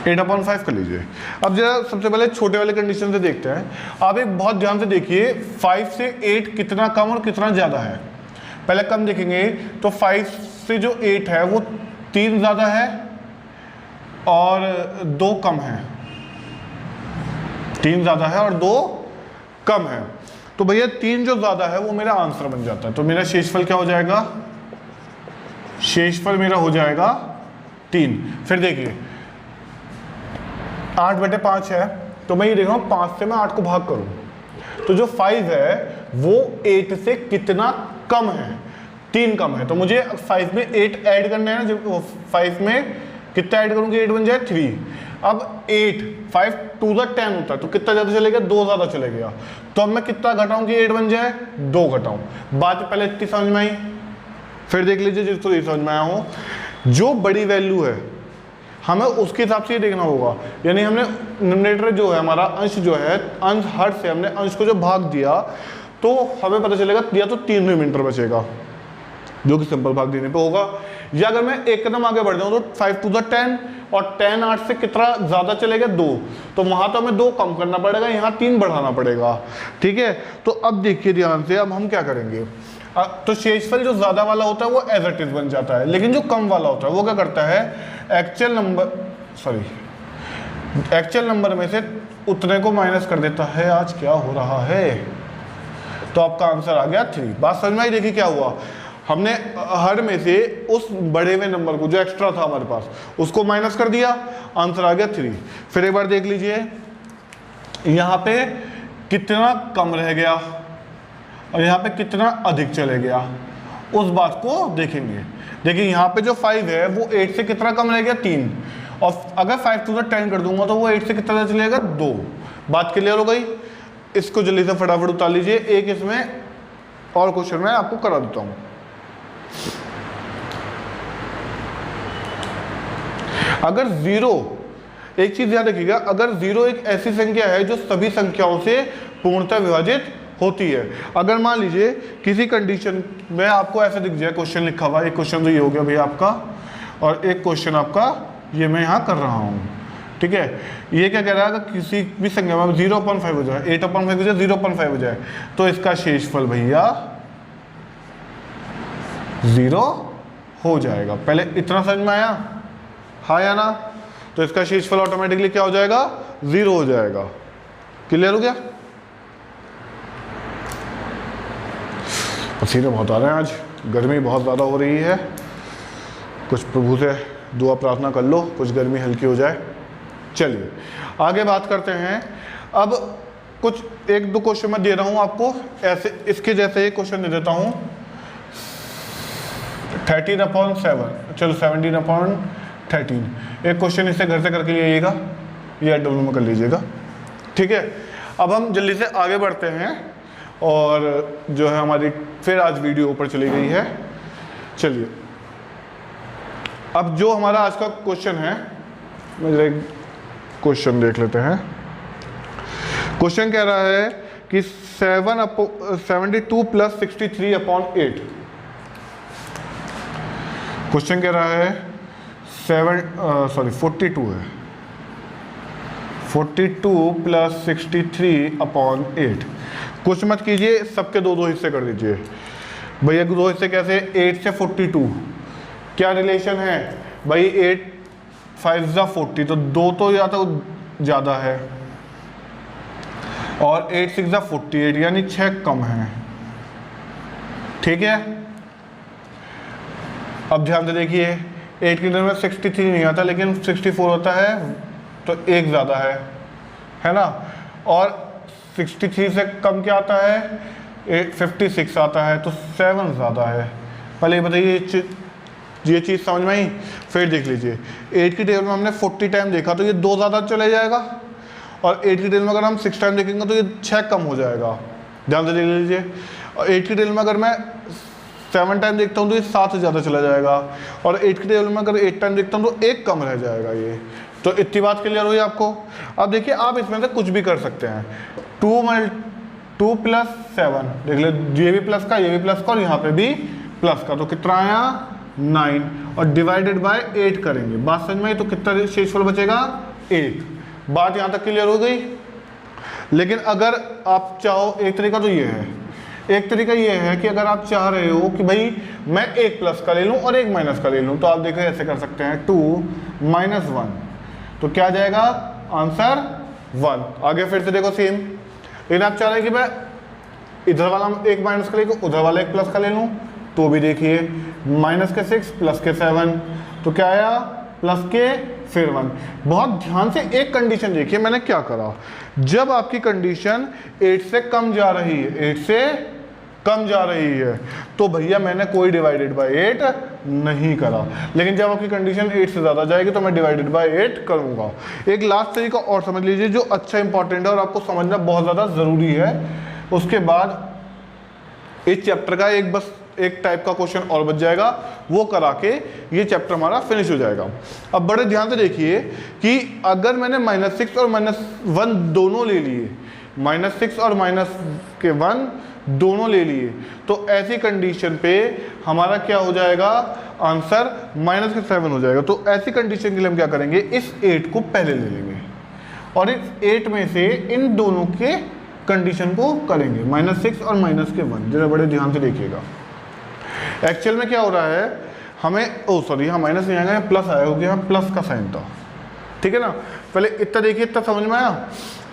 Speaker 1: 8/5 कर लीजिए। अब जरा सबसे पहले छोटे वाले कंडीशन से देखते हैं। आप एक बहुत ध्यान से देखिए 5 से 8 कितना कम और कितना ज़्यादा है। पहले कम देखेंगे तो 5 से जो 8 है वो 3 ज़्यादा है और 2 कम है, 3 ज़्यादा है और 2 कम है। तो भैया 3 जो ज़्यादा है वो मेरा आंसर बन जाता है। तो मेरा शेषफल क्या हो जाएगा, शेषफल मेरा हो जाएगा 3। फिर देखिए 8/5 है, तो मैं ये देख रहा हूँ 5 से मैं 8 को भाग करूँ तो जो 5 है वो 8 से कितना कम है, 3 कम है। तो मुझे 5 में 8 ऐड करना है ना, जब 5 में कितना ऐड करूँगी 8 बन जाए 3। अब 8 5 2 × 10 होता है तो कितना ज़्यादा चलेगा, 2 ज़्यादा चले गया। तो अब मैं कितना घटाऊँ कि 8 बन जाए, 2 घटाऊँ। बात पहले इतनी समझ में आई। फिर देख लीजिए जिसको नहीं समझ में आया हो, जो बड़ी वैल्यू है हमें उसके हिसाब से ये देखना होगा। यानी हमने न्यूमरेटर जो है हमारा अंश जो है, अंश हर से हमने अंश को जो भाग दिया तो हमें पता चलेगा या तो 3 रिमाइंडर बचेगा जो कि सिंपल भाग देने पे होगा, या अगर मैं एक कदम आगे बढ़ जाऊँ तो 5 2 × 10 और 10 8 से कितना ज़्यादा चलेगा 2, तो वहाँ तो हमें 2 कम करना पड़ेगा, यहाँ 3 बढ़ाना पड़ेगा। ठीक है, तो अब देखिए ध्यान से, अब हम क्या करेंगे। तो शेषफल जो ज़्यादा वाला होता है वो एज इट इज बन जाता है, लेकिन जो कम वाला होता है वो क्या करता है, एक्चुअल नंबर में से उतने को माइनस कर देता है। आज क्या हो रहा है, तो आपका आंसर आ गया 3। बात समझ में आई। देखिए क्या हुआ, हमने हर में से उस बढ़े हुए नंबर को जो एक्स्ट्रा था हमारे पास उसको माइनस कर दिया, आंसर आ गया 3। फिर एक बार देख लीजिए यहाँ पे कितना कम रह गया और यहाँ पे कितना अधिक चले गया, उस बात को देखेंगे। देखिए यहाँ पे जो 5 है वो 8 से कितना कम रह गया, 3। और अगर 5 to the 10 कर दूंगा तो वो 8 से कितना चलेगा, 2। बात क्लियर हो गई। इसको जल्दी से फटाफट उतार लीजिए। एक इसमें और क्वेश्चन मैं आपको करा देता हूँ। अगर 0, एक चीज याद रखिएगा, अगर 0 एक ऐसी संख्या है जो सभी संख्याओं से पूर्णतः विभाजित होती है। अगर मान लीजिए किसी कंडीशन में आपको ऐसे दिख जाए, क्वेश्चन लिखा हुआ, एक क्वेश्चन तो ये हो गया भैया आपका, और एक क्वेश्चन आपका ये मैं यहाँ कर रहा हूँ। ठीक है, ये क्या कह रहा है, अगर किसी भी संख्या में 0/5 हो जाए, 8/5 हो जाए, 0/5 हो जाए, तो इसका शेषफल भैया 0 हो जाएगा। पहले इतना समझ में आया, हाँ या ना। तो इसका शेषफल ऑटोमेटिकली क्या हो जाएगा, 0 हो जाएगा। क्लियर हो गया। पसीने बहुत आ रहे हैं, आज गर्मी बहुत ज़्यादा हो रही है। कुछ प्रभु से दुआ प्रार्थना कर लो, कुछ गर्मी हल्की हो जाए। चलिए आगे बात करते हैं। अब कुछ 1-2 क्वेश्चन मैं दे रहा हूँ आपको, ऐसे इसके जैसे एक क्वेश्चन दे देता हूँ। 13/7, चलो 17/13। एक क्वेश्चन इससे घर से करके लीजिएगा या डब्ल्यू में कर लीजिएगा। ठीक है, अब हम जल्दी से आगे बढ़ते हैं और जो है हमारी फिर आज वीडियो ऊपर चली गई है। चलिए अब जो हमारा आज का क्वेश्चन है, मैं एक क्वेश्चन देख लेते हैं। क्वेश्चन कह रहा है कि 72 + 63/8। क्वेश्चन कह रहा है 42 है, 42 + 63/8। कुछ मत कीजिए, सबके 2-2 हिस्से कर दीजिए भैया। 2 हिस्से कैसे, 8 से 42 क्या रिलेशन है भाई, 8 5 × 40, तो 2 तो या तो ज़्यादा है और 8 6 × 48 यानी 6 कम है। ठीक है, अब ध्यान से देखिए, 8 की जगह में 63 नहीं आता लेकिन 64 होता है, तो 1 ज़्यादा है ना। और 63 से कम क्या आता है, 56 आता है, तो 7 ज़्यादा है। पहले बताइए ये चीज़ समझ में आई। फिर देख लीजिए 8 की टेबल में हमने 40 टाइम देखा तो ये 2 ज़्यादा चले जाएगा, और 8 की टेबल में अगर हम 6 टाइम देखेंगे तो ये 6 कम हो जाएगा। ध्यान से देख लीजिए। और 8 की टेबल में अगर मैं 7 टाइम देखता हूँ तो ये 7 ज़्यादा चला जाएगा, और 8 की टेबल में अगर 8 टाइम देखता हूँ तो 1 कम रह जाएगा। ये तो इतनी बात क्लियर हुई आपको। अब देखिए आप इसमें से कुछ भी कर सकते हैं। 2 + 7 देख लो, ये भी प्लस का, ये भी प्लस का, और यहाँ पे भी प्लस का, तो कितना आया 9, और डिवाइडेड बाय 8 करेंगे। बात समझ में आई। तो कितना शेषफल बचेगा 8। बात यहाँ तक क्लियर हो गई। लेकिन अगर आप चाहो, एक तरीका तो ये है एक तरीका ये है कि अगर आप चाह रहे हो कि भाई मैं एक प्लस का ले लूँ और एक माइनस का ले लूँ, तो आप देखो ऐसे कर सकते हैं 2 - 1, तो क्या आ जाएगा आंसर 1। आगे फिर से देखो सेम, लेकिन आप चाह रहे हैं कि मैं इधर वाला एक माइनस का ले लूँ, उधर वाला एक प्लस का ले लूँ, तो भी देखिए -6 + 7, तो क्या आया प्लस के फिर 1। बहुत ध्यान से एक कंडीशन देखिए मैंने क्या करा, जब आपकी कंडीशन 8 से कम जा रही है, 8 से कम जा रही है, तो भैया मैंने कोई डिवाइडेड बाय 8 नहीं करा, लेकिन जब आपकी कंडीशन 8 से ज़्यादा जाएगी तो मैं डिवाइडेड बाय 8 करूँगा। एक लास्ट तरीका और समझ लीजिए जो अच्छा इंपॉर्टेंट है और आपको समझना बहुत ज़्यादा ज़रूरी है, उसके बाद इस चैप्टर का एक टाइप का क्वेश्चन और बच जाएगा, वो करा के ये चैप्टर हमारा फिनिश हो जाएगा। अब बड़े ध्यान से देखिए कि अगर मैंने -6 और -1 दोनों ले लिए, -6 और -1 दोनों ले लिए, तो ऐसी कंडीशन पे हमारा क्या हो जाएगा आंसर -7 हो जाएगा। तो ऐसी कंडीशन के लिए हम क्या करेंगे, इस 8 को पहले ले लेंगे और इस 8 में से इन दोनों के कंडीशन को करेंगे, -6 और -1। जरा बड़े ध्यान से देखिएगा एक्चुअल में क्या हो रहा है, हमें सॉरी यहाँ माइनस नहीं आएगा, प्लस आया हो गया, प्लस का साइन था, ठीक है ना। पहले इतना देखिए, इतना समझ में आया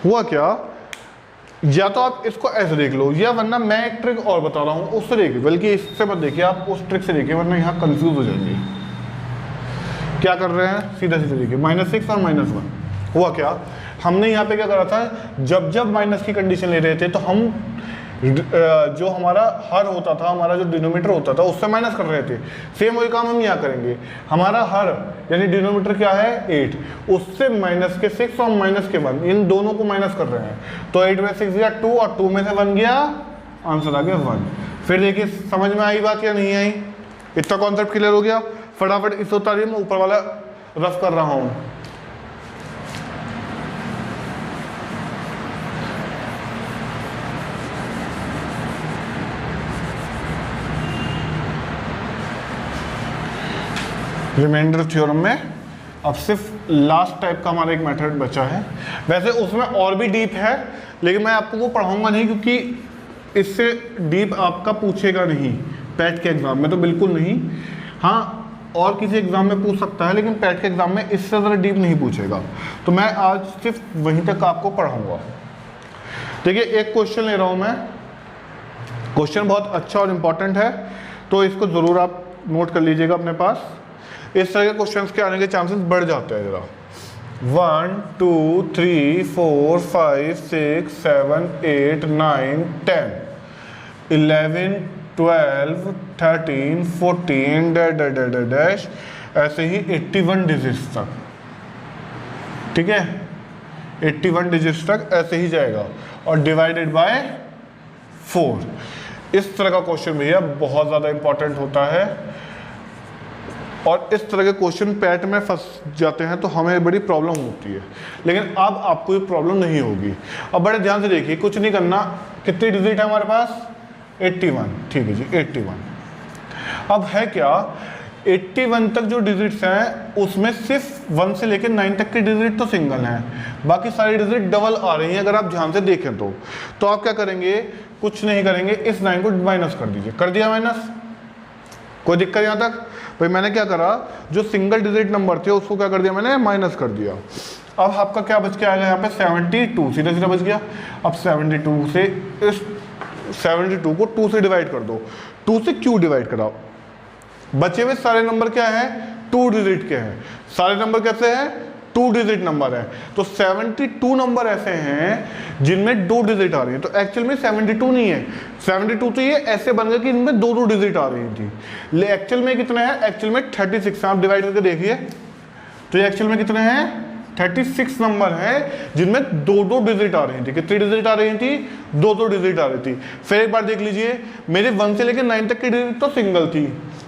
Speaker 1: हुआ क्या, या तो आप इसको ऐसे देख लो, या वरना मैं एक ट्रिक और बता रहा हूँ उससे देखिए, बल्कि इससे मत देखिए, आप उस ट्रिक से देखिए वरना यहाँ कंफ्यूज हो जाएंगे। क्या कर रहे हैं, सीधा सीधा देखिए, -6 और -1 हुआ क्या, हमने यहाँ पे क्या करा था, जब जब माइनस की कंडीशन ले रहे थे तो हम जो हमारा हर होता था, हमारा जो डिनोमीटर होता था उससे माइनस कर रहे थे। सेम वही काम हम यहाँ करेंगे, हमारा हर यानी डिनोमीटर क्या है 8, उससे -6 और -1 इन दोनों को माइनस कर रहे हैं, तो 8 में 6 गया 2 और 2 में से 1 गया, आंसर आ गया 1। फिर देखिए समझ में आई बात या नहीं आई, इतना कॉन्सेप्ट क्लियर हो गया। फटाफट इस उतारिए, मैं ऊपर वाला रफ कर रहा हूँ। रिमाइंडर थ्योरम में अब सिर्फ लास्ट टाइप का हमारा एक मेथड बचा है, वैसे उसमें और भी डीप है, लेकिन मैं आपको वो पढ़ाऊंगा नहीं क्योंकि इससे डीप आपका पूछेगा नहीं पैट के एग्ज़ाम में, तो बिल्कुल नहीं। हाँ और किसी एग्ज़ाम में पूछ सकता है, लेकिन पैट के एग्ज़ाम में इससे ज़्यादा डीप नहीं पूछेगा, तो मैं आज सिर्फ वहीं तक आपको पढ़ाऊँगा। देखिए एक क्वेश्चन ले रहा हूँ मैं, क्वेश्चन बहुत अच्छा और इम्पॉर्टेंट है, तो इसको ज़रूर आप नोट कर लीजिएगा अपने पास। इस तरह के क्वेश्चंस के आने के चांसेस बढ़ जाते हैं जरा। 1 2 3 4 5 6 7 8 9 10 11 12 13 14 डैश ऐसे ही 81 डिजिट्स तक, ठीक है, 81 डिजिट्स तक ऐसे ही जाएगा और डिवाइडेड बाय 4। इस तरह का क्वेश्चन भैया बहुत ज़्यादा इंपॉर्टेंट होता है, और इस तरह के क्वेश्चन पैट में फंस जाते हैं तो हमें बड़ी प्रॉब्लम होती है, लेकिन अब आपको ये प्रॉब्लम नहीं होगी। अब बड़े ध्यान से देखिए, कुछ नहीं करना, कितनी डिजिट है हमारे पास 81, ठीक है जी 81। अब है क्या, 81 तक जो डिजिट्स हैं उसमें सिर्फ 1 से लेकर 9 तक की डिजिट तो सिंगल हैं, बाकी सारी डिजिट डबल आ रही हैं। अगर आप ध्यान से देखें तो आप क्या करेंगे, कुछ नहीं करेंगे, इस 9 को माइनस कर दीजिए। कर दिया माइनस, कोई दिक्कत यहाँ तक? भाई मैंने क्या करा, जो सिंगल डिजिट नंबर थे उसको क्या कर दिया मैंने, माइनस कर दिया। अब आपका क्या बच के आएगा यहाँ पे 72, सीधा सीधा बच गया। अब 72 से इस 72 को 2 से डिवाइड कर दो, 2 से क्यों डिवाइड कराओ, बचे हुए सारे नंबर क्या है 2 डिजिट के हैं, सारे नंबर कैसे हैं 2 डिजिट नंबर है, तो 72 नंबर ऐसे हैं जिनमें 2 डिजिट आ रही है। तो एक्चुअल में 72 नहीं है, 72 तो ये ऐसे बन गया कि इनमें 2 डिजिट आ रही थी। एक्चुअल में कितना है, एक्चुअल में 36 है। आप डिवाइड करके देखिए तो ये एक्चुअल में कितने हैं 36 नंबर है जिनमें 2 डिजिट आ रही थी। कितनी डिजिट आ रही थी, 2 डिजिट आ रही थी। फिर एक बार देख लीजिए, मेरे 1 से लेकर 9 तक की डिजिट तो सिंगल थी,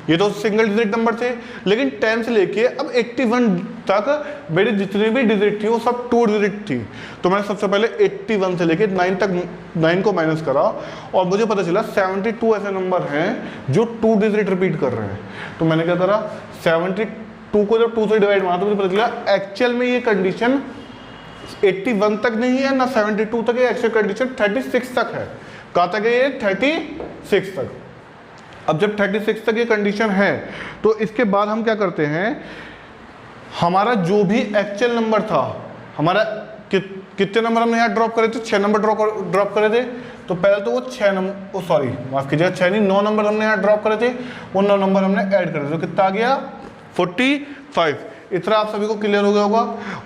Speaker 1: ये तो सिंगल डिजिट नंबर थे, लेकिन 10 से लेके अब 81 तक मेरी जितनी भी डिजिट थी वो सब 2 डिजिट थी। तो मैंने सबसे पहले 81 से लेके 9 तक 9 को माइनस करा और मुझे पता चला 72 ऐसे नंबर हैं जो 2 डिजिट रिपीट कर रहे हैं। तो मैंने क्या करा, 72 को जब 2 से डिवाइड मारा तो मुझे पता चला एक्चुअल में ये कंडीशन 81 तक नहीं है ना 72 तक है, एक्चुअल कंडीशन 36 तक है। कहाँ तक है ये 36 तक। अब जब 36 तक ये कंडीशन है तो इसके बाद हम क्या करते हैं, हमारा जो भी एक्चुअल नंबर था, हमारा कितने नंबर हमने यहाँ ड्रॉप करे थे, 6 नंबर ड्रॉप करे थे। तो पहले तो वो 6 नंबर, सॉरी माफ कीजिएगा 6 नहीं 9 नंबर हमने यहाँ ड्रॉप करे थे, वो 9 नंबर हमने ऐड करे थे, तो कितना आ गया 45। इतना आप सभी को क्लियर हो गया होगा।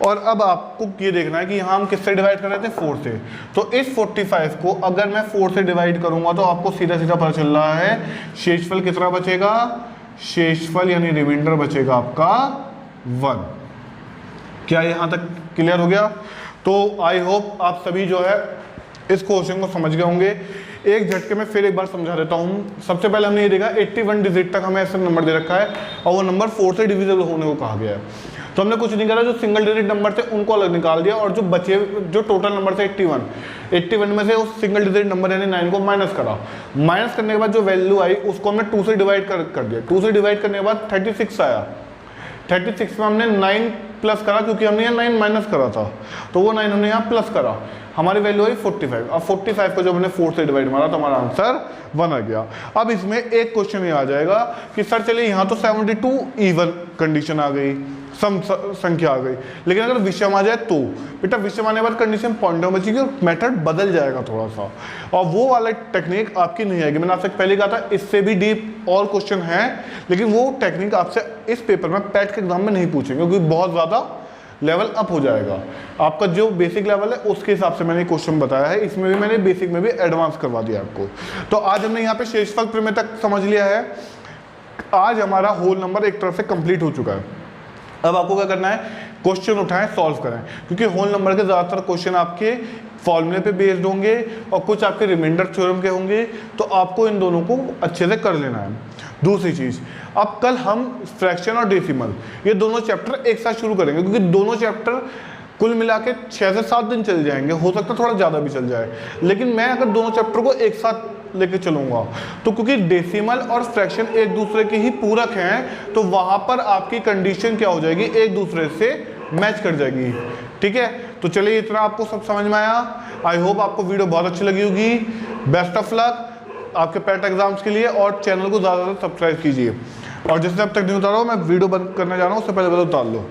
Speaker 1: और अब आपको ये देखना है कि यहाँ हम किससे डिवाइड कर रहे थे, 4 से। तो इस 45 को अगर मैं 4 से डिवाइड करूंगा तो आपको सीधा सीधा पता चल रहा है शेषफल कितना बचेगा, शेषफल यानी रिमाइंडर बचेगा आपका 1। क्या यहाँ तक क्लियर हो गया? तो आई होप आप सभी जो है इस क्वेश्चन को समझ गए होंगे। एक झटके में फिर एक बार समझा देता हूँ। सबसे पहले हमने ये देखा 81 डिजिट तक हमें ऐसा नंबर दे रखा है और वो नंबर 4 से डिविजिबल होने को कहा गया है। तो हमने कुछ नहीं करा, जो सिंगल डिजिट नंबर थे उनको अलग निकाल दिया और जो बचे जो टोटल नंबर थे 81 में से उस सिंगल डिजिट नंबर यानी 9 को माइनस करा। माइनस करने के बाद जो वैल्यू आई उसको हमने 2 से डिवाइड कर दिया। 2 से डिवाइड करने के बाद 36 आया। 36 में हमने 9 प्लस करा क्योंकि हमने यहाँ 9 माइनस करा था, तो वो 9 हमने यहाँ प्लस करा, हमारी वैल्यू आई 45। अब 45 को जब हमने 4 से डिवाइड मारा तो हमारा आंसर 1 आ गया। अब इसमें एक क्वेश्चन ये आ जाएगा कि सर चलिए यहाँ तो 72 इवन कंडीशन आ गई, सम संख्या आ गई, लेकिन अगर विषम आ जाए तो बेटा विषम आने के बाद कंडीशन पॉइंट में बचेगी और मेथड बदल जाएगा थोड़ा सा, और वो वाला टेक्निक आपकी नहीं आएगी। मैंने आपसे पहले कहा था इससे भी डीप और क्वेश्चन है, लेकिन वो टेक्निक आपसे इस पेपर में पैट के एग्जाम में नहीं पूछेंगे क्योंकि बहुत ज़्यादा लेवल अप हो जाएगा। आपका जो बेसिक लेवल है उसके हिसाब से मैंने क्वेश्चन बताया है, इसमें भी मैंने बेसिक में भी एडवांस करवा दिया आपको। तो आज हमने यहाँ पे शेषफल प्रमेय तक समझ लिया है। आज हमारा होल नंबर एक तरफ से कंप्लीट हो चुका है। अब आपको क्या करना है, क्वेश्चन उठाएं, सॉल्व करें, क्योंकि होल नंबर के ज़्यादातर क्वेश्चन आपके फॉर्मूले पे बेस्ड होंगे और कुछ आपके रिमाइंडर थ्योरम के होंगे, तो आपको इन दोनों को अच्छे से कर लेना है। दूसरी चीज़, अब कल हम फ्रैक्शन और डेसिमल ये दोनों चैप्टर एक साथ शुरू करेंगे, क्योंकि दोनों चैप्टर कुल मिला के 6 से 7 दिन चल जाएंगे, हो सकता है थोड़ा ज़्यादा भी चल जाए, लेकिन मैं अगर दोनों चैप्टर को एक साथ लेके चलूंगा तो क्योंकि डेसिमल और फ्रैक्शन एक दूसरे के ही पूरक हैं, तो वहां पर आपकी कंडीशन क्या हो जाएगी, एक दूसरे से मैच कर जाएगी। ठीक है, तो चलिए इतना आपको सब समझ में आया। आई होप आपको वीडियो बहुत अच्छी लगी होगी। बेस्ट ऑफ लक आपके पैट एग्जाम्स के लिए, और चैनल को ज़्यादा सब्सक्राइब कीजिए। और जिसने अब तक नहीं उतारा हो, मैं वीडियो बंद करने जा रहा हूँ, उससे पहले उतार लो।